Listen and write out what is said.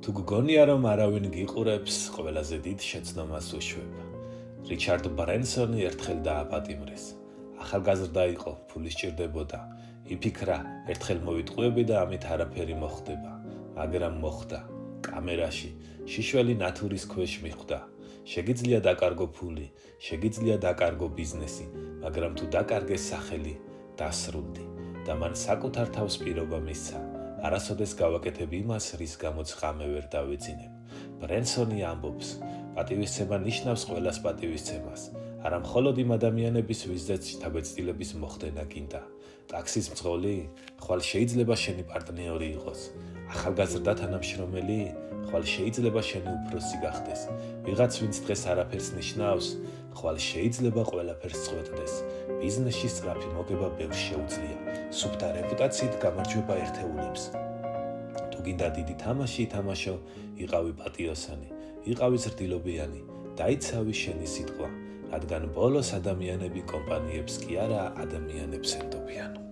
თუ გგონია რომ არავინ გიყურებს, ყველაზე დიდ შეცდომას უშვებ. რიჩარდ ბრენსონი ერთხელ დააპატიმრეს. ახალგაზრდა იყო, ფული სჭირდებოდა. იფიქრა, ერთხელ მოვიტყუები და ამით არაფერი მოხდება, მაგრამ მოხდა. კამერაში, შიშველი ნათურის ქვეშ მიხვდა. შეგიძლია დაკარგო ფული, შეგიძლია დაკარგო ბიზნესი, მაგრამ თუ დაკარგეს სახელი, დასრულდი და მან საკუთარ თავს პირობა მისცა. არასოდეს გავაკეთებ იმას, რის გამოც ღამე ვერ დავეძინებ. ბრენსონი ამბობს, პატივისცემა ნიშნავს ყველას პატივისცემას, არა მხოლოდ იმ ადამიანების, ვისზეც შთაბეჭდილების მოხდენა გინდა. ტაქსის მძღოლი, ხვალ შეიძლება შენი პარტნიორი იყოს. ახალგაზრდა თანამშრომელი, ხვალ შეიძლება შენი უფროსი გახდეს. ვიღაც, ვინც დღეს არაფერს ნიშნავს, ხვალ შეიძლება ყველაფერს წყვეტდეს. ბიზნესში სწრაფი მოგება ბევრს შეუძლია. სუფთა რეპუტაციით გამარჯვება ერთეულებს. თუ გინდა დიდი თამაში ითამაშო, იყავი პატიოსანი, იყავი ზრდილობიანი, დაიცავი შენი სიტყვა, რადგან ბოლოს ადამიანები კომპანიებს კი არა ადამიანებს ენდობიან.